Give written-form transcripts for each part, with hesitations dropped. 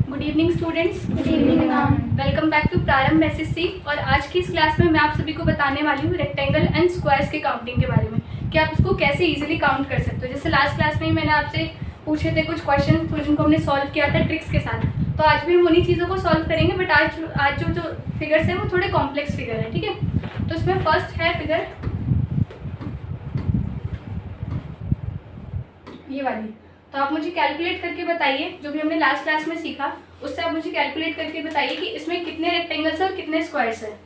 Good evening students. Good evening ma'am. Welcome back to Prarambh SSC. और आज की इस क्लास में मैं आप सभी को बताने वाली हूँ रेक्टेंगल एंड स्क्वायर्स के काउंटिंग के बारे में कि आप इसको कैसे इजीली काउंट कर सकते हो। जैसे लास्ट क्लास में ही मैंने आपसे पूछे थे कुछ क्वेश्चन जिनको हमने सॉल्व किया था ट्रिक्स के साथ, तो आज भी हम उन्हीं चीज़ों को सॉल्व करेंगे। बट आज जो फिगर्स हैं वो थोड़े कॉम्प्लेक्स फिगर है, ठीक है। तो इसमें फर्स्ट है फिगर ये वाली। तो आप मुझे कैलकुलेट करके बताइए, जो भी हमने लास्ट क्लास में सीखा उससे आप मुझे कैलकुलेट करके बताइए कि इसमें कितने रेक्टेंगल्स और कितने स्क्वायर्स हैं।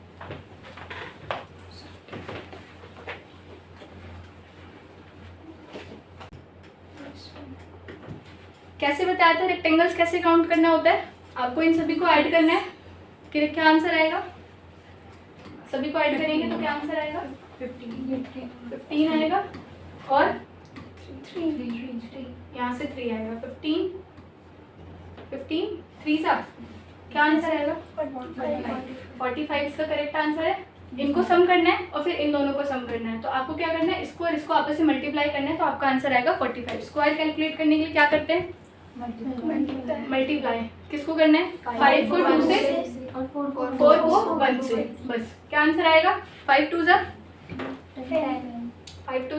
कैसे बताया था रेक्टेंगल्स कैसे काउंट करना होता है? आपको इन सभी को ऐड करना है कि क्या आंसर आएगा। सभी को ऐड करेंगे तो क्या आंसर आएगा? 15 आएगा और 3 यहाँ से 3 आएगा। 15 3 सा क्या आंसर आएगा? 45 इसका करेक्ट आंसर है। इनको सम करना है और फिर इन दोनों को सम करना है। तो आपको क्या करना है, इसको और इसको आपस में मल्टीप्लाई करना है, तो आपका आंसर आएगा 45। स्क्वायर कैलकुलेट करने के लिए क्या करते हैं? मल्टीप्लाई। किसको करना है? 5 को 2 से और 4 को 1 से। बस क्या आंसर आएगा? 5 2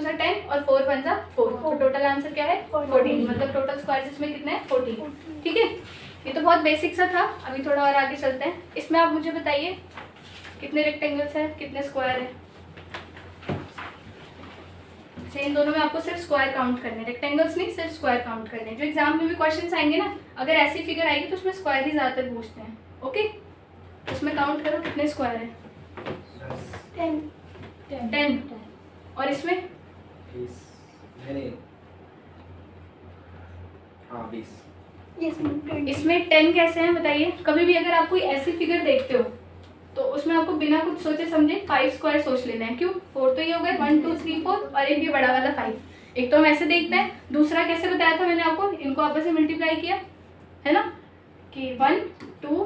सा 10 और 4 1 सा 4। तो टोटल आंसर क्या है? 14। मतलब टोटल स्क्वायर्स इसमें कितने हैं? 14। ठीक है, ये तो बहुत बेसिक सा था। अभी थोड़ा और आगे चलते हैं। इसमें आप मुझे बताइए कितने रेक्टेंगल्स हैं, कितने स्क्वायर हैं। इन दोनों में आपको सिर्फ स्क्वायर काउंट करने हैं, रेक्टेंगल्स नहीं, सिर्फ स्क्वायर काउंट करने हैं। जो एग्जाम में भी क्वेश्चंस आएंगे ना, अगर ऐसी फिगर आएगी तो उसमें स्क्वायर ही ज़्यादातर पूछते हैं। ओके, उसमें काउंट करो कितने स्क्वायर हैं। 10। और इसमें 20। इसमें 10 कैसे हैं बताइए। कभी भी अगर आप कोई ऐसी फिगर देखते हो तो उसमें आपको बिना कुछ सोचे समझे 5 स्क्वायर सोच लेना है। क्यों? 4 तो ये हो गए, 1 2 3 4 और एक ये बड़ा वाला 5। एक तो हम ऐसे देखते हैं, दूसरा कैसे बताया था मैंने आपको, इनको आपस में मल्टीप्लाई किया है ना, कि 1 2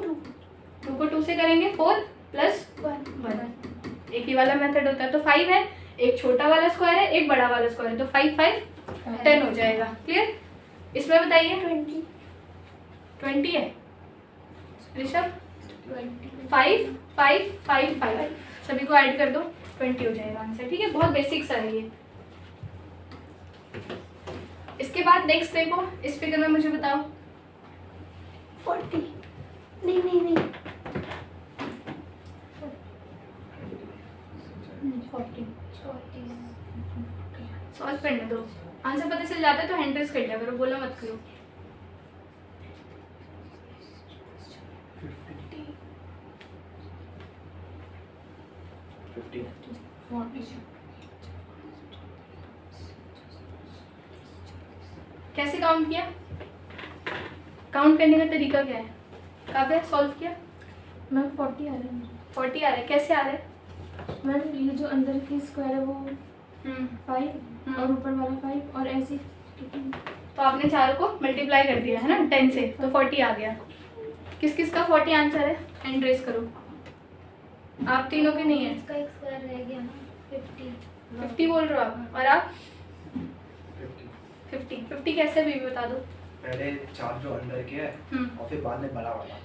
को 2 से करेंगे 4 प्लस 1। एक ही वाला मेथड होता है। तो 5 है, एक छोटा वाला स्क्वायर है, एक बड़ा वाला स्क्वायर है, तो 5 5 10 हो जाएगा। क्लियर? इसमें बताइए 20 है ऋषभ। 5 5 5 5 सभी को ऐड कर दो, 20 हो जाएगा आंसर। ठीक है, बहुत बेसिक सा है ये। इसके बाद नेक्स्ट देखो, इस फिगर में मुझे बताओ 40 नहीं 40 सॉल्व करने दो। आंसर पता चल जाता है तो हैंड रेज कर लिया करो, बोला मत करो। 50। कैसे काउंट किया? काउंट करने का तरीका क्या है? काव्या सॉल्व किया? मैम 40 आ रहा है। 40 आ रहा है। कैसे आ रहा है? मैम ये जो अंदर की स्क्वायर है वो 5 और ऊपर वाला 5 और ऐसे। तो आपने चारों को मल्टीप्लाई कर दिया है ना 10 से, तो 40 आ गया। किस किस का 40 आंसर है? हैंड रेज करो। आप तीनों के नहीं है। इसका एक स्क्वायर रह गया ना 50 बोल रहे हो आप, और आप 50 कैसे भी बता दो। पहले 4 जो अंदर के है और फिर बाद में बड़ा वाला।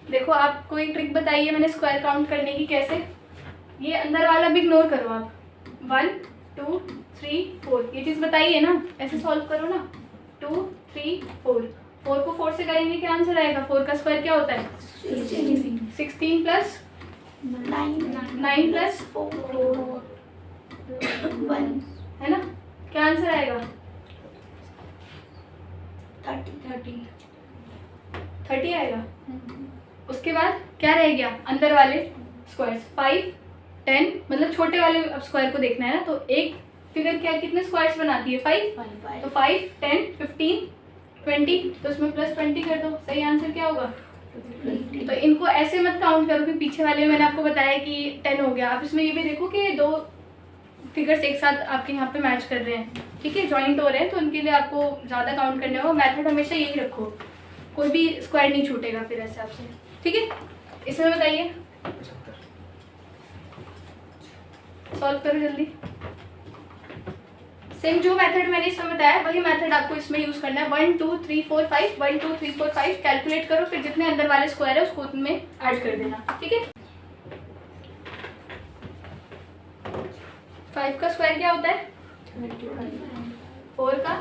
देखो आपको एक ट्रिक बताइए मैंने स्क्वायर काउंट करने की। कैसे? ये अंदर वाला भी इग्नोर करो आप। 1 2 3 4 ये चीज़ बताइए ना, ऐसे सॉल्व करो ना। 2 3 4 4 को 4 से करेंगे क्या आंसर आएगा? 4 का स्क्वायर क्या होता है? 16 प्लस 9 प्लस 1 है ना, क्या आंसर आएगा? 30 आएगा। उसके बाद क्या रह गया? अंदर वाले स्क्वायर्स 5 10, मतलब छोटे वाले अब स्क्वायर को देखना है ना। तो एक फिगर क्या कितने स्क्वायर्स बनाती है? 5। तो 5 10 15 20, तो उसमें प्लस 20 कर दो। सही आंसर क्या होगा? तो इनको ऐसे मत काउंट करो कि पीछे वाले में मैंने आपको बताया कि 10 हो गया। आप इसमें ये भी देखो कि दो फिगर्स एक साथ आपके यहाँ पे मैच कर रहे हैं, ठीक है, जॉइंट हो रहे हैं, तो उनके लिए आपको ज़्यादा काउंट करने होगा। मेथड हमेशा यही रखो, कोई भी स्क्वायर नहीं छूटेगा फिर ऐसे आपसे। ठीक है, इसमें बताइए, सॉल्व करो जल्दी। सेम जो मेथड मैंने इसमें बताया वही मेथड आपको इसमें यूज करना है। 1 2 3 4 5 1 2 3 4 5 कैलकुलेट करो, फिर जितने अंदर वाले स्क्वायर है उसको उनमें ऐड कर देना, ठीक है। 5 का स्क्वायर क्या होता है? 4 का,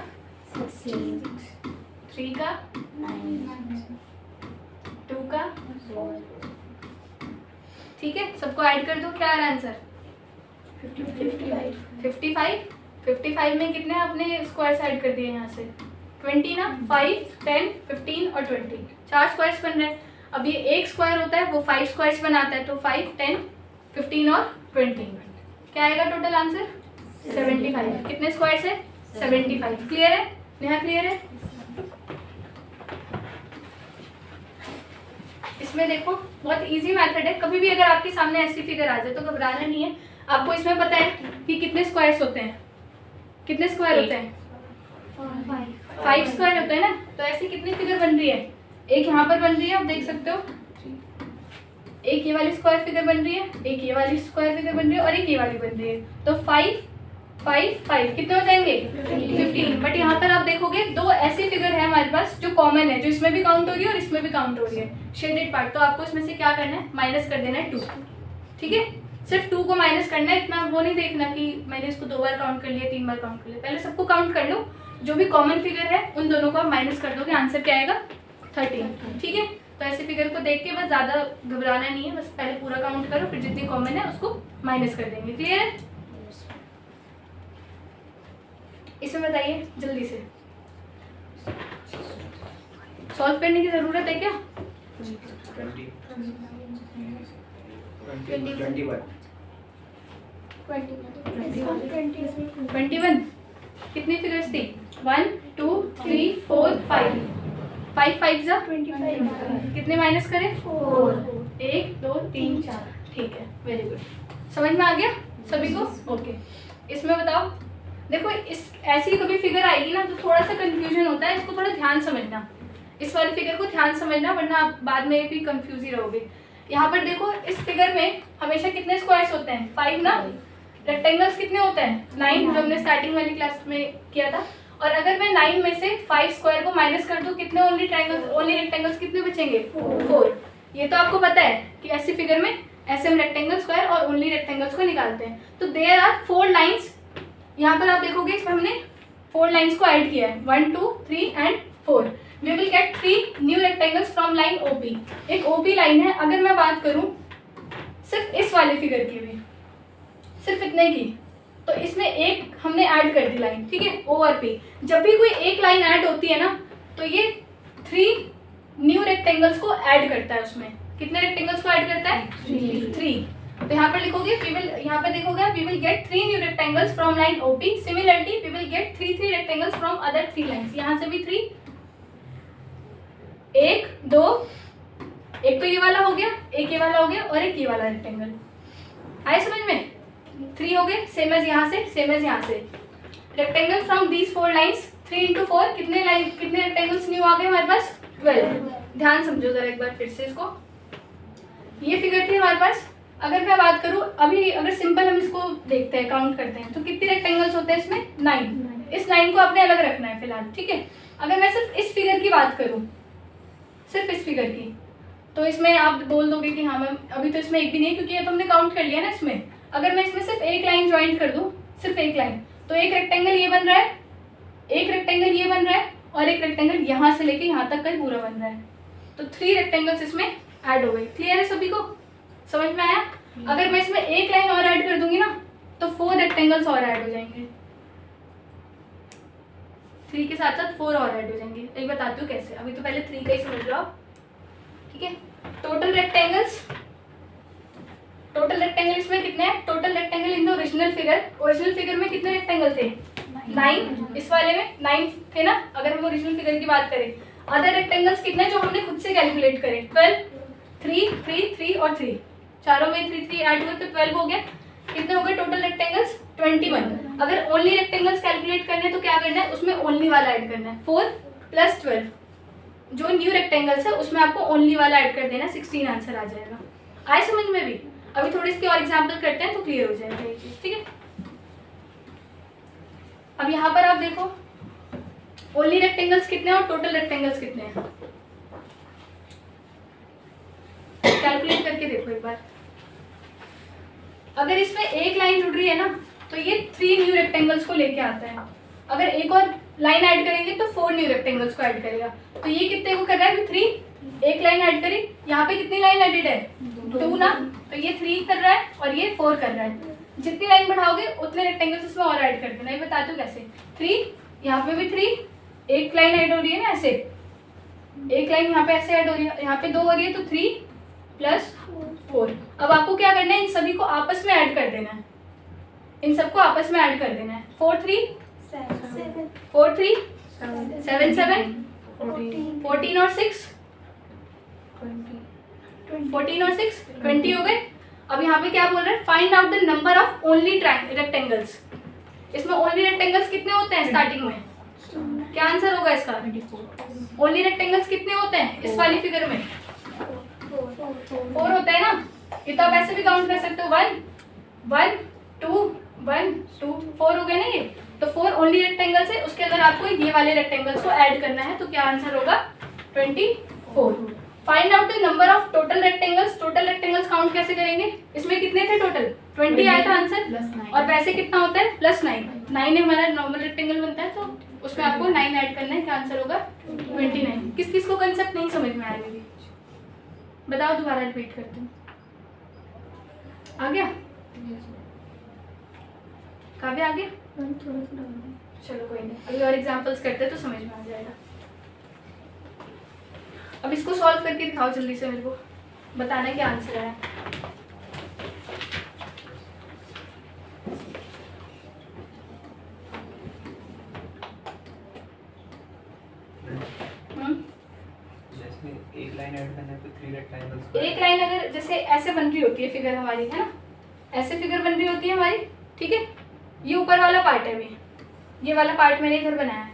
3 का, 2 का, ठीक है। सबको ऐड कर दो, क्या आ रहा है आंसर? 55। 55 में कितने आपने स्क्वायर्स ऐड कर दिए यहाँ से? 20 ना। 5 10 15 और 20, 4 स्क्वायर्स बन रहे हैं। अब ये एक स्क्वायर होता है वो 5 स्क्वायर्स बनाता है, तो 5 10 15 और 20 क्या आएगा टोटल आंसर? 75। कितने स्क्वायर्स है? 75। क्लियर है नेहा? क्लियर है? इसमें देखो बहुत इजी मेथड है। कभी भी अगर आपके सामने ऐसी फिगर आ जाए तो घबराना नहीं है। आपको इसमें पता है कि कितने स्क्वायर्स होते हैं? कितने स्क्वायर होते हैं? 5 स्क्वायर होते हैं ना। तो ऐसी कितनी फिगर बन रही है? एक यहाँ पर बन रही है, आप देख सकते हो। एक ये वाली स्क्वायर फिगर बन रही है, एक ये वाली स्क्वायर फिगर बन रही है और एक ये वाली बन रही है। तो 5 5 5 कितने हो जाएंगे? 15। बट यहाँ पर आप देखोगे दो ऐसी फिगर है हमारे पास जो कॉमन है, जो इसमें भी काउंट हो रही है और इसमें भी काउंट हो रही है, शेडेड पार्ट। तो आपको इसमें से क्या करना है? माइनस कर देना है 2, ठीक है। सिर्फ 2 को माइनस करना है, इतना वो नहीं देखना कि मैंने इसको 2 बार काउंट कर लिया 3 बार काउंट कर लिया। पहले सबको काउंट कर लो, जो भी कॉमन फिगर है उन दोनों को आप माइनस कर दोगे, आंसर क्या आएगा? 13, ठीक है। तो ऐसी फिगर को देख के बस ज़्यादा घबराना नहीं है, बस पहले पूरा काउंट करो, फिर जितनी कॉमन है उसको माइनस कर देंगे। क्लियर है? इसमें बताइए जल्दी से, सॉल्व करने की ज़रूरत है क्या? 21। कितनी फिगर्स थी? 1 2 3 4 5 5 5 जा 25। कितने माइनस करें? 4। 1 2 3 4, ठीक है, वेरी गुड। समझ में आ गया सभी को? ओके। इसमें बताओ, देखो इस ऐसी कभी फिगर आएगी ना तो थोड़ा सा कंफ्यूजन होता है, इसको थोड़ा ध्यान समझना। इस वाली फिगर को ध्यान समझना, वरना आप बाद में भी कंफ्यूज ही रहोगे। यहाँ पर देखो इस फिगर में हमेशा कितने स्क्वायर्स होते हैं? 5 ना। रेक्टेंगल्स कितने होते हैं? 9, जो हमने स्टार्टिंग वाली क्लास में किया था। और अगर मैं 9 में से 5 स्क्वायर को माइनस कर दूं, कितने ओनली रेक्टेंगल्स कितने बचेंगे? 4। ये तो आपको पता है कि ऐसी फिगर में ऐसे हम रेक्टेंगल स्क्वायर और ओनली रेक्टेंगल्स को निकालते हैं। तो देयर आर 4 लाइन्स। यहाँ पर आप देखोगे इसमें हमने 4 लाइन्स को ऐड किया है, 1 2 3 and 4। We will get 3 new rectangles from line OP। एक OP लाइन है। अगर मैं बात करूं सिर्फ इस वाली फिगर की भी, सिर्फ इतने की, तो इसमें एक हमने ऐड कर दी लाइन, ठीक है, O और P। जब भी कोई एक लाइन ऐड होती है ना तो ये 3 न्यू रेक्टेंगल्स को ऐड करता है। उसमें कितने रेक्टेंगल्स को ऐड करता है? 3। तो यहाँ पर लिखोगे यहाँ पर देखोगे we will get 3 new rectangles from line OP। Similarly we will get 3 rectangles from other 3 lines. यहाँ से भी 3, 1 2, एक तो ये वाला हो गया, एक ये वाला हो गया और एक ये वाला रेक्टेंगल। आए समझ में? 3 हो गए, सेम एज यहाँ से, सेम एज यहाँ से। Rectangle from these 4 lines, 3 into 4 कितने रेक्टेंगल्स न्यू आ गए हमारे पास? 12। ध्यान समझो जरा एक बार फिर से इसको। ये फिगर थी हमारे पास। अगर मैं बात करूँ अभी, अगर सिंपल हम इसको देखते हैं, काउंट करते हैं, तो कितने रेक्टेंगल्स होते हैं इसमें? 9। इस 9 को आपने अलग रखना है फिलहाल, ठीक है। अगर मैं सिर्फ इस फिगर की बात करूँ, सिर्फ इस फिगर की, तो इसमें आप बोल दोगे कि हाँ मैम अभी तो इसमें एक भी नहीं है क्योंकि ये तो हमने काउंट कर लिया ना इसमें। अगर मैं इसमें सिर्फ एक लाइन ज्वाइन कर दूँ, सिर्फ एक लाइन, तो एक रेक्टेंगल ये बन रहा है, एक रेक्टेंगल ये बन रहा है और एक रेक्टेंगल यहाँ से लेके यहाँ तक का ही पूरा बन रहा है। तो 3 रेक्टेंगल्स इसमें ऐड हो गए। क्लियर है सभी को? समझ में आया? अगर मैं इसमें एक लाइन और ऐड कर दूंगी ना तो 4 रेक्टेंगल्स और ऐड हो जाएंगे। 3 के साथ साथ 4 और ऐड हो जाएंगे। एक बताती हूँ कैसे। अभी तो पहले 3 का ही समझ लो आप, ठीक है। टोटल रेक्टेंगल इसमें कितने हैं? Total rectangle in the original figure में कितने रेक्टेंगल थे? 9। इस वाले में 9 थे ना, अगर हम ओरिजिनल फिगर की बात करें। अदर रेक्टेंगल्स कितने जो हमने खुद से कैलकुलेट करे? 12, 3 3 3 और 3, चारों में 3 3 ऐड हुए तो 12 हो गया। कितने हो गए टोटल रेक्टेंगल्स? 21। अगर ओनली रेक्टेंगल्स कैलकुलेट करने हैं तो क्या करना है? उसमें ओनली वाला ऐड करना है। 4 + 12, जो न्यू रेक्टेंगल्स है उसमें आपको ओनली वाला ऐड कर देना, 16 आंसर आ जाएगा। आए समझ में भी? अभी थोड़ी इसके और एग्जाम्पल करते हैं तो क्लियर हो जाएगा ये चीज़, ठीक है। अब यहाँ पर आप देखो ओनली रेक्टेंगल्स कितने हैं और टोटल रेक्टेंगल्स कितने हैं, कैलकुलेट करके देखो एक बार। अगर इसमें एक लाइन जुड़ रही है ना तो ये 3 न्यू रेक्टेंगल्स को लेके आता है। अगर एक और लाइन ऐड करेंगे तो 4 न्यू रेक्टेंगल्स को ऐड करेगा। तो ये कितने को कर रहा है? 3। एक लाइन ऐड करी, यहाँ पे कितनी लाइन एडिड है? 2 ना, तो ये 3 कर रहा है और ये 4 कर रहा है। जितनी लाइन बढ़ाओगे उतने रेक्टेंगल्स इसमें और ऐड कर देना। ये बताते हो कैसे? 3, यहाँ पे भी 3, एक लाइन ऐड हो रही है ना ऐसे, एक लाइन यहाँ पे ऐसे ऐड हो रही है, यहाँ पे 2 हो रही है, तो 3 + 4। अब आपको क्या करना है? इन सभी को आपस में ऐड कर देना है, इन सबको आपस में ऐड कर देना है। 4 3 4 3 7 7 14 और 6 14 और 6 20 हो गए। अब यहाँ पे क्या बोल रहे हैं? Find out the number of only rectangles. इसमें ओनली रेक्टेंगल्स कितने होते हैं स्टार्टिंग में? क्या आंसर होगा इसका? ओनली रेक्टेंगल्स कितने होते हैं इस वाली फिगर में? 4 होता है ना। ये तो आप ऐसे भी काउंट कर सकते हो, 1 1 2 1 2 4 हो गए ना ये। तो 4 ओनली रेक्टेंगल्स है, उसके अंदर आपको ये वाले रेक्टेंगल्स को ऐड करना है। तो क्या आंसर होगा? 24। Find out the number of total rectangles. Total rectangles count कैसे करेंगे? इसमें कितने थे टोटल? 20 आया था आंसर, और वैसे कितना होता है? +9। 9 हमारा नॉर्मल रेक्टेंगल बनता है, तो उसमें आपको 9 ऐड करना है। क्या आंसर होगा? 29। किस किस को कंसेप्ट नहीं समझ में आया मेरी? बताओ, दोबारा रिपीट करती हूँ। आ गया? काव्य आ गया? चलो कोई नहीं, अभी और एग्जांपल्स करते हैं तो समझ में आ जाएगा। अब इसको सॉल्व करके दिखाओ जल्दी से, मेरे को बताना क्या आंसर है। एक लाइन ऐड करने पे 3 रेक्टेंगल्स। एक लाइन अगर जैसे ऐसे बन रही होती है फिगर हमारी, है ना, ऐसे फिगर बन रही होती है हमारी, ठीक है। ये ऊपर वाला पार्ट है, अभी ये वाला पार्ट मैंने इधर बनाया है,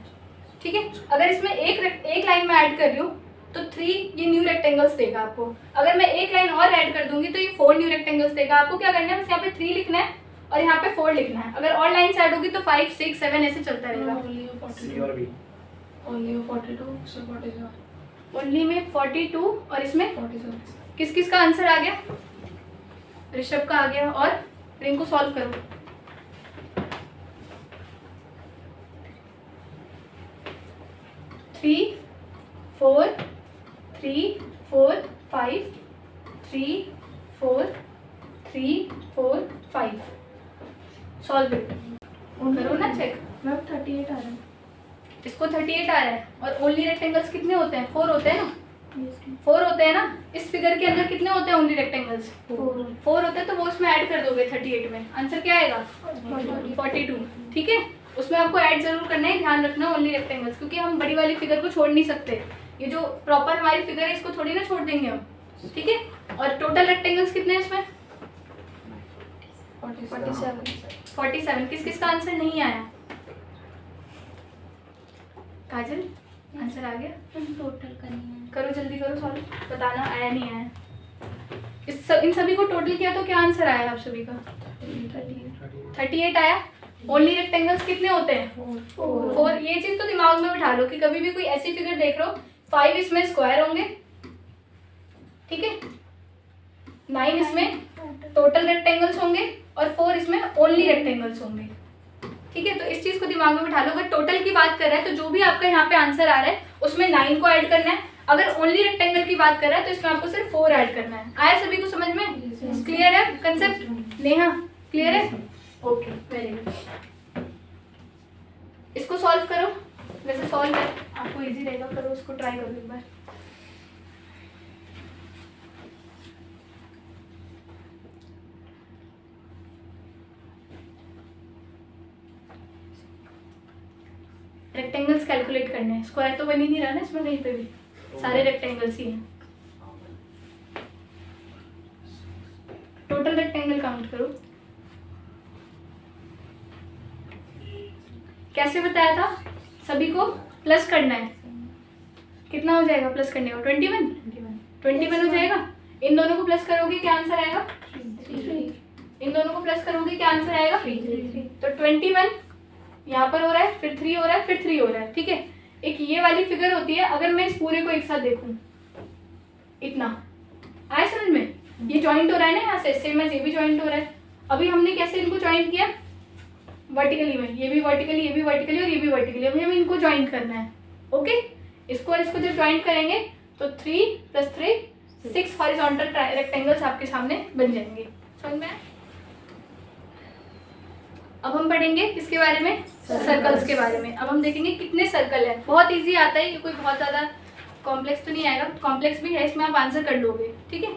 ठीक है। अगर इसमें एक लाइन में ऐड कर रही हूँ तो 3 ये न्यू रेक्टेंगल्स देगा आपको। अगर मैं एक लाइन और ऐड कर दूंगी तो ये 4 न्यू रेक्टेंगल्स देगा। आपको क्या करना है? बस यहाँ पे 3 लिखना है और यहाँ पे 4 लिखना है। अगर और लाइन्स ऐड होगी तो 5 6 7 ऐसे चलता रहेगा। सी और बी। ओनली में 42 और इसमें 47। किस किस का आंसर आ गया? ऋषभ का आ गया। और रिंकू सॉल्व करो। थ्री 4 3 4 5 3 4 3 4 5 सॉल्व करो ना, चेक। मैम 38 आ रहा है। इसको 38 आ रहा है। और ओनली रेक्टेंगल्स कितने होते हैं? 4 होते हैं ना। Yes, 4 होते हैं ना। इस फिगर के अंदर कितने होते हैं ओनली रेक्टेंगल्स? 4 होते हैं, तो वो उसमें ऐड कर दोगे 38 में। आंसर क्या आएगा? 42। ठीक है, उसमें आपको ऐड जरूर करना है। ध्यान रखना ओनली रेक्टेंगल्स, क्योंकि हम बड़ी वाली फिगर को छोड़ नहीं सकते। ये जो प्रॉपर हमारी फिगर है इसको थोड़ी ना छोड़ देंगे हम, ठीक है। और टोटल रेक्टेंगल्स कितने हैं इसमें? 47। किस किस का आंसर नहीं आया? काजल, आंसर आ गया? टोटल करनी है। करो जल्दी करो सॉल्व, बताना आया नहीं आया। इन सभी को टोटल किया तो क्या आंसर आया आप सभी का? 38 आया। ओनली रेक्टेंगल्स कितने होते हैं? 4। ये चीज तो दिमाग में बिठा लो कि कभी भी कोई ऐसी फिगर देख लो, 5 इसमें स्क्वायर होंगे, ठीक है, 9 इसमें टोटल रेक्टेंगल्स होंगे और 4 इसमें ओनली रेक्टेंगल्स होंगे, ठीक है। तो इस चीज को दिमाग में बिठा लो। अगर टोटल की बात कर रहा है तो जो भी आपका यहाँ पे आंसर आ रहा है उसमें 9 को ऐड करना है। अगर ओनली रेक्टेंगल की बात कर रहा है तो इसमें आपको सिर्फ 4 ऐड करना है। आया सभी को समझ में? क्लियर है कंसेप्ट? नेहा क्लियर है? Okay, very good. इसको सॉल्व करो। वैसे सॉल्व कर, आपको इजी रहेगा, करो उसको, ट्राई करो एक बार। रेक्टेंगल्स कैलकुलेट करने हैं। स्क्वायर तो बन ही नहीं रहा ना इसमें कहीं पे भी, सारे रेक्टेंगल्स ही हैं। टोटल रेक्टेंगल काउंट करो। कैसे बताया था? सभी को प्लस करना है। कितना हो जाएगा प्लस करने को? 21 हो जाएगा। इन दोनों को प्लस करोगे क्या आंसर आएगा? 3। इन दोनों को प्लस करोगे क्या आंसर आएगा? 3। तो 21 यहाँ पर हो रहा है, फिर 3 हो रहा है, फिर 3 हो रहा है, ठीक है। एक ये वाली फिगर होती है, अगर मैं इस पूरे को एक साथ देखूँ, इतना आया समझ में, ये जॉइंट हो रहा है ना यहाँ से, सेम एज ये भी जॉइंट हो रहा है। अभी हमने कैसे इनको जॉइंट किया, वर्टिकली में, ये भी वर्टिकली, ये भी वर्टिकली और ये भी वर्टिकली। अभी हमें इनको जॉइंट करना है, ओके। इसको और इसको जब जॉइंट करेंगे तो 3 + 3 6 हॉरिजॉन्टल रेक्टेंगल्स आपके सामने बन जाएंगे, समझ में आया? अब हम पढ़ेंगे किसके बारे में, सर्कल्स के बारे में। अब हम देखेंगे कितने सर्कल है, बहुत इजी आता है, ये कोई बहुत ज़्यादा कॉम्प्लेक्स तो नहीं आएगा, कॉम्प्लेक्स भी है, इसमें आप आंसर कर लोगे, ठीक है।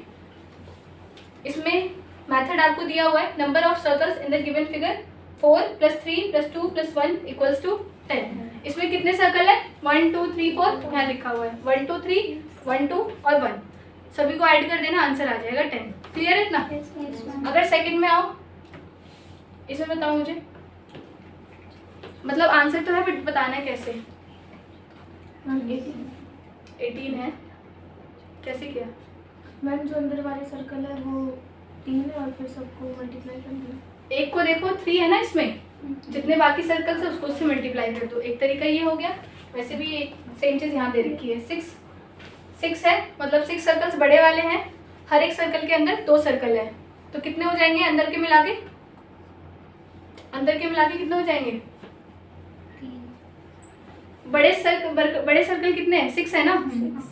इसमें मेथड आपको दिया हुआ है, number of circles in the given figure 4 + 3 + 2 + 1 = 10। इसमें कितने सर्कल है, 1 2 3 4, यहाँ लिखा हुआ है 1 2 3 1 2 और 1, सभी को ऐड कर देना, आंसर आ जाएगा 10। क्लियर है इतना? अगर सेकंड में आओ, इसमें बताओ मुझे, मतलब आंसर तो है बट बताना है कैसे। 18 है, कैसे किया मैम? जो अंदर वाले सर्कल है वो 3 है और फिर सबको मल्टीप्लाई कर दो। एक को देखो 3 है ना इसमें, जितने बाकी सर्कल्स है उसको उससे मल्टीप्लाई कर दो, एक तरीका ये हो गया। वैसे भी सेम चीज़ यहाँ दे रखी है, 6 है, मतलब 6 सर्कल्स बड़े वाले हैं, हर एक सर्कल के अंदर 2 सर्कल है, तो कितने हो जाएंगे अंदर के मिला के, कितने हो जाएंगे? बड़े सर्कल कितने हैं, 6 है ना,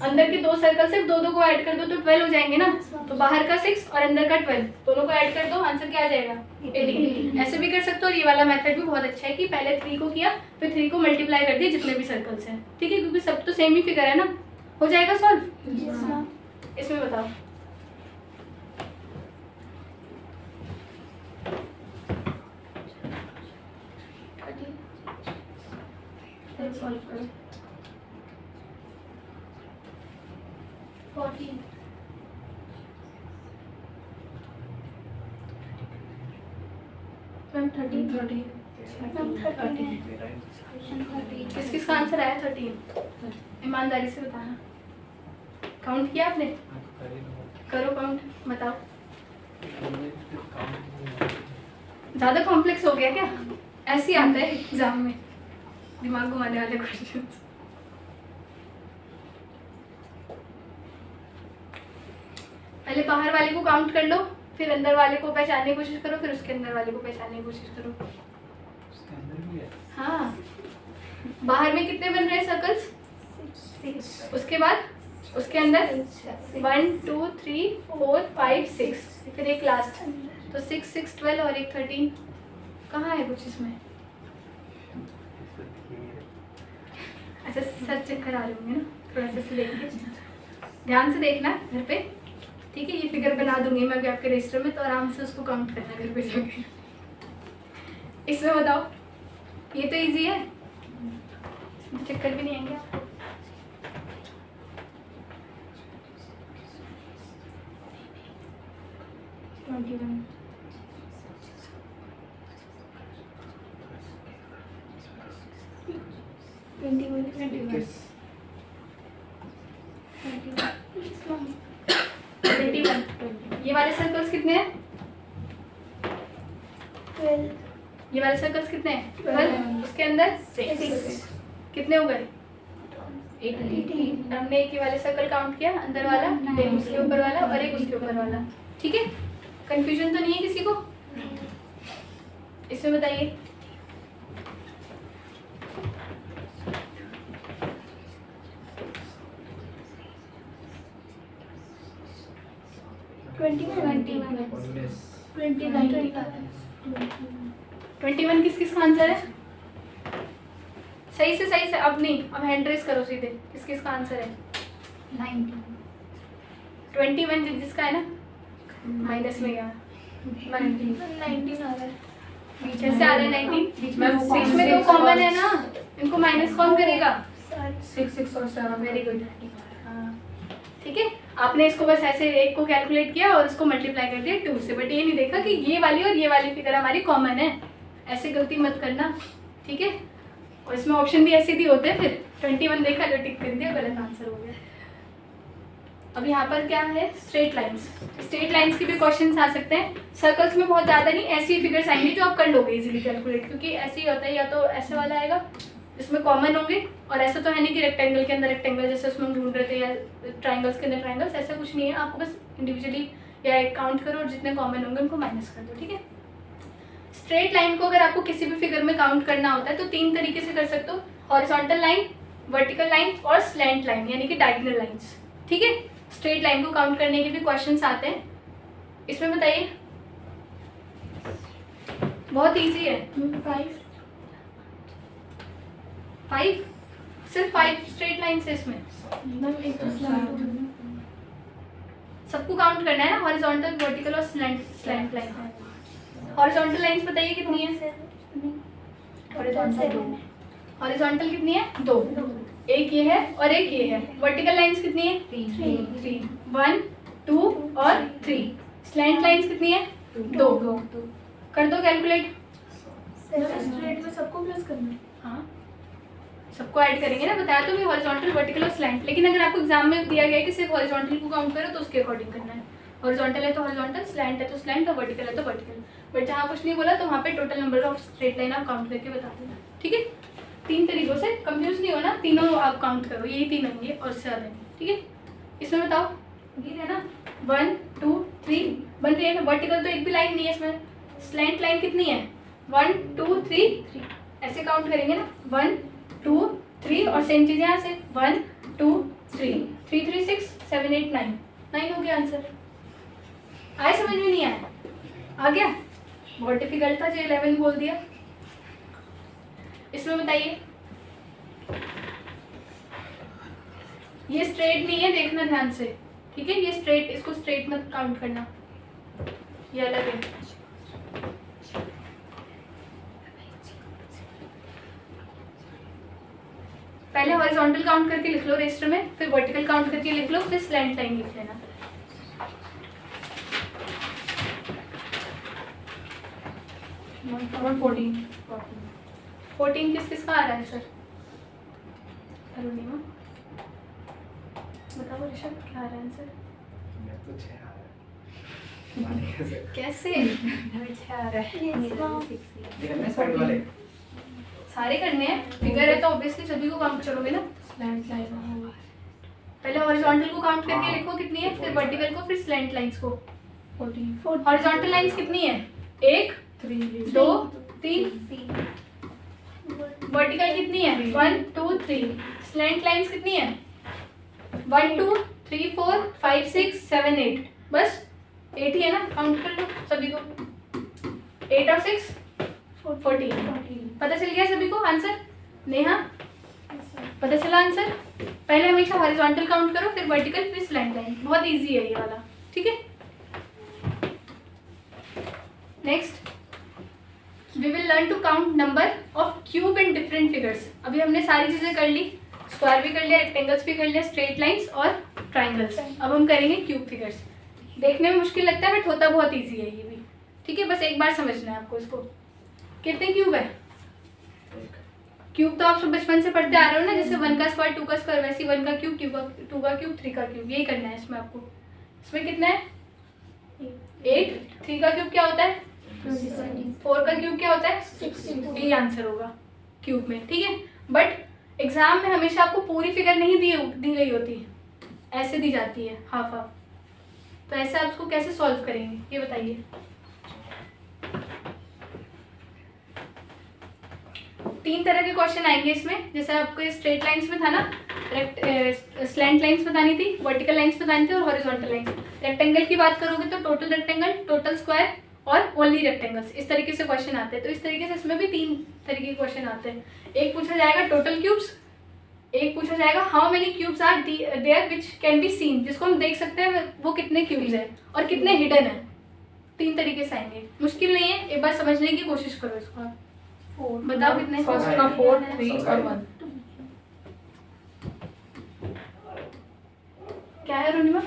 अंदर के 2 सर्कल सिर्फ 2 को ऐड कर दो तो 12 हो जाएंगे ना, तो बाहर का 6 और अंदर का 12 दोनों को ऐड कर दो, आंसर क्या आ जाएगा 18। ऐसे भी कर सकते हो, और ये वाला मेथड भी बहुत अच्छा है कि पहले 3 को किया, फिर 3 को मल्टीप्लाई कर दिया जितने भी सर्कल्स हैं, ठीक है, क्योंकि सब तो सेम ही फिगर है ना, हो जाएगा सॉल्व। इसमें बताओ, सॉल्व करो। 14 मैम 13 किसका आंसर आया 13? ईमानदारी से बताना, काउंट किया आपने? करो काउंट, बताओ। ज़्यादा कॉम्प्लेक्स हो गया क्या? ऐसे ही आता है एग्जाम में, दिमाग घुमाने वाले क्वेश्चन। पहले बाहर वाले को काउंट कर लो, फिर अंदर वाले को पहचानने की कोशिश करो, फिर उसके अंदर वाले को पहचानने की कोशिश करो। उसके अंदर भी है। हाँ, बाहर में कितने बन रहे हैं सर्कल्स? 6। उसके बाद उसके अंदर 1 2 3 4 5 6, फिर एक लास्ट, तो 6 6 12 और एक 13। कहाँ है कुछ इसमें? अच्छा, सर चेक करा रहे होंगे ना, थोड़ा सा से देख के ध्यान से देखना घर पे, ठीक है। ये फिगर बना दूंगी मैं अभी आपके रजिस्टर में, तो आराम से उसको काउंट करना घर पे जाके। इसमें बताओ, ये तो इजी है, चक्कर भी नहीं आएंगे आपको। ये वाले सर्कल्स कितने हैं? 12 ये वाले सर्कल्स कितने हैं? 12। उसके अंदर 6 कितने हो गए? 18। हमने एक ही वाले सर्कल काउंट किया, अंदर वाला, एक उसके ऊपर वाला और एक उसके ऊपर वाला, ठीक है। कंफ्यूजन तो नहीं है किसी को? इसमें बताइए। ट्वेंटी वन किस किस का आंसर है? सही से अब नहीं, अब हैंड रेस करो सीधे, किस किस का आंसर है? 21 जिसका है ना, माइनस में गया 19 आ रहा है। कैसे आ रहा है 19? बीच में तो कॉमन है ना, इनको माइनस कौन करेगा? 6 6 और 7, वेरी गुड। ठीक है, आपने इसको बस ऐसे एक को कैलकुलेट किया और उसको मल्टीप्लाई कर दिया 2 से, बट ये नहीं देखा कि ये वाली और ये वाली फिगर हमारी कॉमन है। ऐसे गलती मत करना, ठीक है। और इसमें ऑप्शन भी ऐसे ही होते हैं, फिर 21 देखा तो टिक कर दिया, गलत आंसर हो गया। अब यहाँ पर क्या है, स्ट्रेट लाइंस। स्ट्रेट लाइंस के भी क्वेश्चंस आ सकते हैं। सर्कल्स में बहुत ज़्यादा नहीं, ऐसी फिगर्स आएंगे जो आप कर लोगे इजीली कैलकुलेट, क्योंकि ऐसे ही होता है, या तो ऐसे वाला आएगा इसमें कॉमन होंगे, और ऐसा तो है नहीं कि रेक्टेंगल के अंदर रेक्टेंगल जैसे उसमें हम ढूंढ रहे थे, या ट्राइंगल्स के अंदर ट्राइंगल्स, ऐसा कुछ नहीं है। आपको बस इंडिविजुअली या एक काउंट करो और जितने कॉमन होंगे उनको माइनस कर दो, ठीक है। स्ट्रेट लाइन को अगर आपको किसी भी फिगर में काउंट करना होता है तो 3 तरीके से कर सकते हो, हॉरिजॉन्टल लाइन, वर्टिकल लाइन और स्लैंट लाइन, यानी कि डायगोनल लाइंस, ठीक है। स्ट्रेट लाइन को काउंट करने के भी क्वेश्चंस आते हैं। इसमें बताइए, बहुत इजी है। 5 सिर्फ 5 स्ट्रेट लाइंस है इसमें। सबको काउंट करना है ना, हॉरिजॉन्टल, वर्टिकल और स्लैंट लाइन। हॉरिजॉन्टल लाइंस बताइए कितनी है? हॉरिजॉन्टल कितनी है? 2, एक ये है और एक ये है। वर्टिकल लाइंस कितनी है? 3, 1 2 और 3। स्लैंट लाइंस कितनी है? 2। कर दो कैलकुलेट। स्ट्रेट में सबको प्लस करना है। हाँ, सबको ऐड करेंगे ना, बताया तो भी, हॉरिजॉन्टल, वर्टिकल और स्लैंट। लेकिन अगर आपको एग्जाम में दिया गया है कि सिर्फ हॉरिजॉन्टल को काउंट करो तो उसके अकॉर्डिंग करना है। हॉरिजॉन्टल है तो हॉरिजॉन्टल, स्लैंट है तो स्लैंट और वर्टिकल है तो वर्टिकल। बट जहाँ कुछ नहीं बोला तो वहाँ पे total number of straight line आप काउंट करके बता देना, ठीक है। 3 तरीकों से, कंफ्यूज नहीं होना, तीनों आप काउंट करो, यही 3 होंगे और उससे ज़्यादा नहीं, ठीक है। इसमें बताओ, ये है ना 1 2 3 बन रही है। वर्टिकल तो एक भी लाइन नहीं है इसमें। स्लैंट लाइन कितनी है? 1 2 3, ऐसे काउंट करेंगे ना, 1 2 3, और सेम चीज़ यहाँ से 1 2 3 3 3 6 7 8 9 हो गया आंसर। आए समझ में? नहीं आया? आ गया? बहुत डिफिकल्ट था जो 11 बोल दिया। इसमें बताइए, ये स्ट्रेट नहीं है, देखना ध्यान से, ठीक है। ये स्ट्रेट, इसको स्ट्रेट मत काउंट करना, ये अलग है। पहले हॉरिजॉन्टल काउंट करके लिख लो रजिस्टर में, फिर वर्टिकल काउंट करके लिख लो, फिर स्लैंट लाइन लिख लेना। और 14 किसका आ रहा है सर? अरुणिमा बताओ, ऋषभ क्या आ रहा है आंसर? मैं तो 6 आ रहा है। कैसे? 6 आ रहा है। ये करना है साइड वाले। सारे करने हैं, फिगर है तो ऑब्वियसली सभी को काउंट करोगे ना। स्लैंट लाइन पहले हॉरिजॉन्टल को काउंट करके लिखो कितनी है, फिर वर्टिकल को, फिर स्लैंट लाइंस को। 14 हॉरिजॉन्टल लाइंस कितनी है? 1 2 3। वर्टिकल कितनी है? 1 2 3। स्लैंट लाइंस कितनी है? 1 2 3 4 5 6 7 8। बस 8 ही है ना, काउंट कर लो सभी को। 8 और 6 14। पता चल गया सभी को आंसर? नेहा पता चला आंसर? पहले हमेशा हॉरिजॉन्टल काउंट करो, फिर वर्टिकल, फिर स्लैंट लाइन। बहुत इजी है ये वाला, ठीक है। Next, we will learn to count number of cube in different figures. अभी हमने सारी चीज़ें कर ली, स्क्वायर भी कर लिया, रेक्टेंगल्स भी कर लिया, स्ट्रेट लाइंस और ट्राइंगल्स। अब हम करेंगे क्यूब फिगर्स। देखने में मुश्किल लगता है बट होता बहुत ईजी है ये भी, ठीक है। बस एक बार समझना है आपको इसको। कितने क्यूब है? क्यूब तो आप सब बचपन से पढ़ते आ रहे हो ना, जैसे 1 का स्क्वायर 2 का स्क्वायर, वैसे 1 का क्यूब 2 का क्यूब 3 का क्यूब, यही करना है इसमें आपको। इसमें कितना है? 8। 3 का क्यूब क्या होता है? 4 का क्यूब क्या होता है? 16। यही आंसर होगा क्यूब में, ठीक है। बट एग्जाम में हमेशा आपको पूरी फिगर नहीं दी गई होती, ऐसे दी जाती है हाफ हाफ। तो ऐसे आप उसको कैसे सॉल्व करेंगे ये बताइए। 3 तरह के क्वेश्चन आएंगे इसमें, जैसे आपको स्ट्रेट लाइंस में था ना, स्लैंट लाइंस बतानी थी, वर्टिकल लाइंस बतानी थी और हॉरिजॉन्टल लाइंस। रेक्टेंगल की बात करोगे तो टोटल रेक्टेंगल, टोटल स्क्वायर और ओनली रेक्टेंगल्स, इस तरीके से क्वेश्चन आते हैं। तो इस तरीके से इसमें भी 3 तरीके के क्वेश्चन आते हैं। एक पूछा जाएगा टोटल क्यूब्स, एक पूछा जाएगा how many cubes are there which can be seen, जिसको हम देख सकते हैं वो कितने क्यूब्स हैं और कितने हिडन है। 3 तरीके से आएंगे, मुश्किल नहीं है, एक बार समझने की कोशिश करो इसको। आप बताओ कितने? फर्स्ट का 4 3 और 1। क्या है रुनिमा?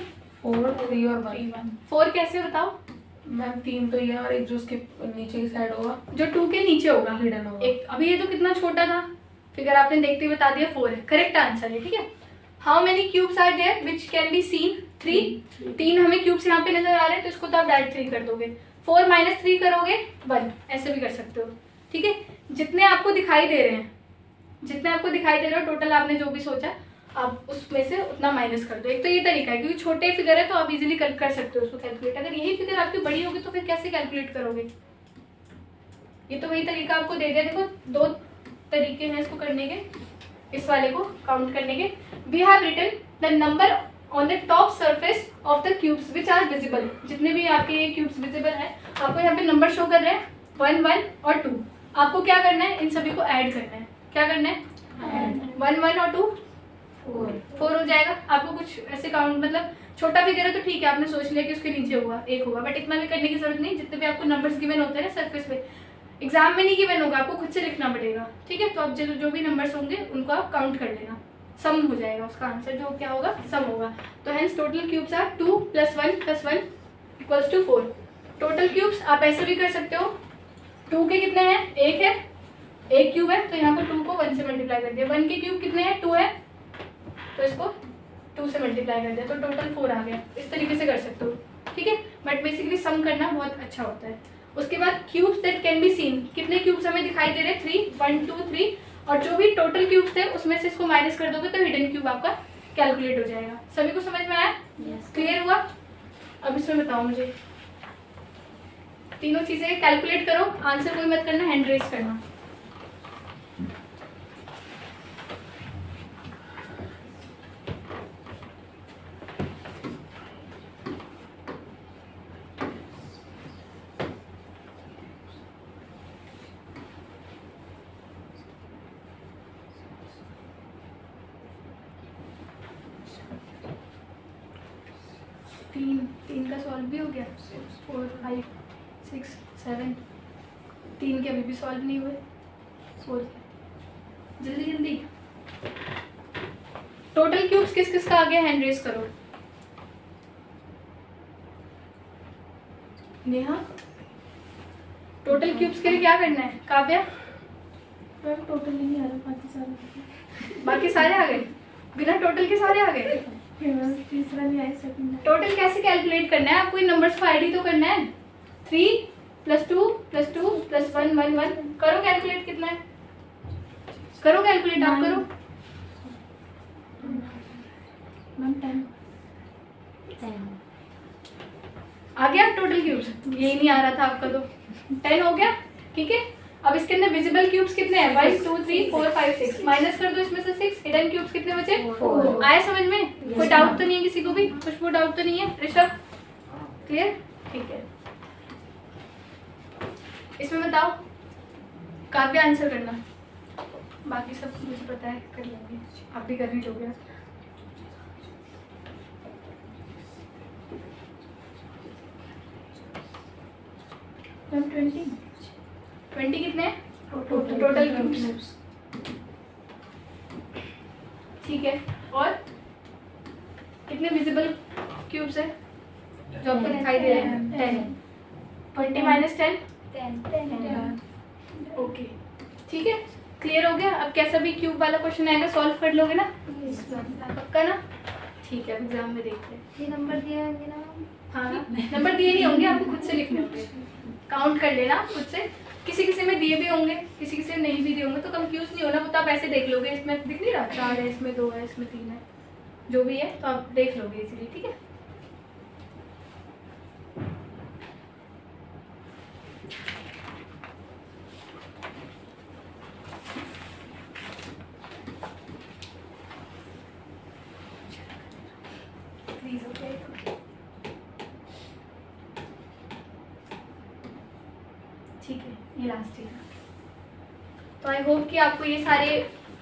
4 3 और 1। 4 कैसे बताओ मैम 3 तो ये और एक जो उसके नीचे की साइड होगा, जो 2 के नीचे होगा हिडन होगा। एक। अभी ये तो कितना छोटा था, फिगर आपने देखते हुए बता दिया 4 है, करेक्ट आंसर है, ठीक है। How many cubes are there which can be seen? 3। 3 हमें क्यूब्स यहाँ पे नजर आ रहे हैं, तो इसको तो आप डायरेक्ट 3 कर दोगे। 4 - 3 करोगे 1, ऐसे भी कर सकते हो। ठीक है, जितने आपको दिखाई दे रहे हैं, जितने आपको दिखाई दे रहे हो टोटल आपने जो भी सोचा आप उसमें से उतना माइनस कर दो। एक तो ये तरीका है, क्योंकि छोटे फिगर है तो आप इजीली कर सकते हो उसको कैलकुलेट। अगर यही फिगर आपकी बड़ी होगी तो फिर कैसे कैलकुलेट करोगे? ये तो वही तरीका आपको दे दिया। देखो 2 तरीके हैं इसको करने के, इस वाले को काउंट करने के। We have written the number on the top surface of the cubes which are visible. जितने भी आपके ये क्यूब्स विजिबल हैं आपको यहाँ पे नंबर शो कर रहे हैं 1, 1 और 2। आपको क्या करना है? इन सभी को ऐड करना है। क्या करना है? 1, 1 और 2 4 हो जाएगा। आपको कुछ ऐसे काउंट, मतलब छोटा फिगर है तो ठीक है, आपने सोच लिया कि उसके नीचे होगा 1 होगा, बट इतना भी करने की जरूरत नहीं। जितने भी आपको नंबर्स गिवन होते हैं ना सरफेस पे, एग्जाम में नहीं गिवन होगा, आपको खुद से लिखना पड़ेगा। ठीक है, तो अब जो भी नंबर्स होंगे उनको आप काउंट कर लेना, सम हो जाएगा उसका आंसर, जो क्या होगा सम होगा। तो hence total cubes are 2 + 1 + 1 = 4। Total cubes आप ऐसे भी कर सकते हो। 2 के कितने हैं? 1 है, 1 क्यूब है तो यहाँ पर 2 को 1 से मल्टीप्लाई कर दिया। 1 के क्यूब कितने हैं? 2 है, तो इसको 2 से मल्टीप्लाई कर दिया, तो टोटल 4 आ गया। इस तरीके से कर सकते हो। ठीक है, बट बेसिकली सम करना बहुत अच्छा होता है। उसके बाद cubes that can be scene, कितने क्यूब्स हमें दिखाई दे रहे हैं? 3, 1, 2, 3। और जो भी टोटल क्यूब्स थे उसमें से इसको माइनस कर दोगे तो हिडन क्यूब आपका कैलकुलेट हो जाएगा। सभी को समझ में आया? क्लियर हुआ? अब इसमें बताओ मुझे, तीनों चीजें कैलकुलेट करो, आंसर कोई मत करना, हैंड रेज करना। तीन का सॉल्व भी हो गया। 4, 5, 6, 7। 3 के अभी भी सॉल्व नहीं हुए। 4 जल्दी जल्दी। टोटल क्यूब्स किस किस का आ गया? हैंड रेज करो। नेहा, टोटल क्यूब्स के लिए क्या करना है? काव्या, टोटल नहीं आ रहा, बाकी सारे आ गए, बिना टोटल के सारे आ गए। तीसरा नहीं आया, सेकंड। टोटल कैसे कैलकुलेट करना है? आपको इन नंबर्स को आईडी तो करना है। 3 + 2 + 2 + 1, 1, 1। करो कैलकुलेट, कितना है? करो कैलकुलेट, आप करो। मैम 10 आ गया टोटल क्यूब्स? यही नहीं आ रहा था आपका, तो 10 हो गया। ठीक है, अब इसके अंदर विजिबल क्यूब्स कितने हैं? 1, 2, 3, 4, 5, 6। माइनस कर दो इसमें से 6। हिडन क्यूब्स कितने बचे? 4। आया समझ में? कोई डाउट तो नहीं है किसी को भी? खुशबू डाउट तो नहीं है? ऋषभ क्लियर? ठीक है, इसमें बताओ, काव्य आंसर करना, बाकी सब मुझे पता है कर लेंगे, आप भी कर ही लोगे। मैम 20 कितने हैं टोटल क्यूब्स? ठीक है, और कितने विजिबल क्यूब्स है जो आपको दिखाई दे रहे हैं? 10। 20 - 10 10। ओके, ठीक है, क्लियर हो गया। अब कैसा भी क्यूब वाला क्वेश्चन आएगा सॉल्व कर लोगे ना? पक्का ना? ठीक है, एग्जाम में देखते हैं। ये नंबर दिए होंगे ना? हाँ, नंबर दिए नहीं होंगे, आपको खुद से लिखने होंगे, काउंट कर लेना खुद से। किसी किसी में दिए भी होंगे, किसी किसी में नहीं भी दिए होंगे, तो कंफ्यूज नहीं होना। वो तो आप ऐसे देख लोगे, इसमें दिख नहीं रहा 4 है, इसमें 2 है, इसमें 3 है, जो भी है तो आप देख लोगे इजीली। ठीक है, प्लीज ओके। ठीक है, ये लास्ट है। तो आई होप कि आपको ये सारे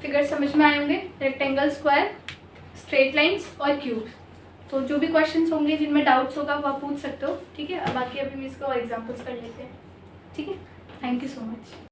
फिगर समझ में आए होंगे, रेक्टेंगल, स्क्वायर, स्ट्रेट लाइंस और क्यूब। तो जो भी क्वेश्चंस होंगे जिनमें डाउट्स होगा वो आप पूछ सकते हो। ठीक है, अब बाकी अभी हम इसको एग्जांपल्स कर लेते हैं। ठीक है, थैंक यू सो मच।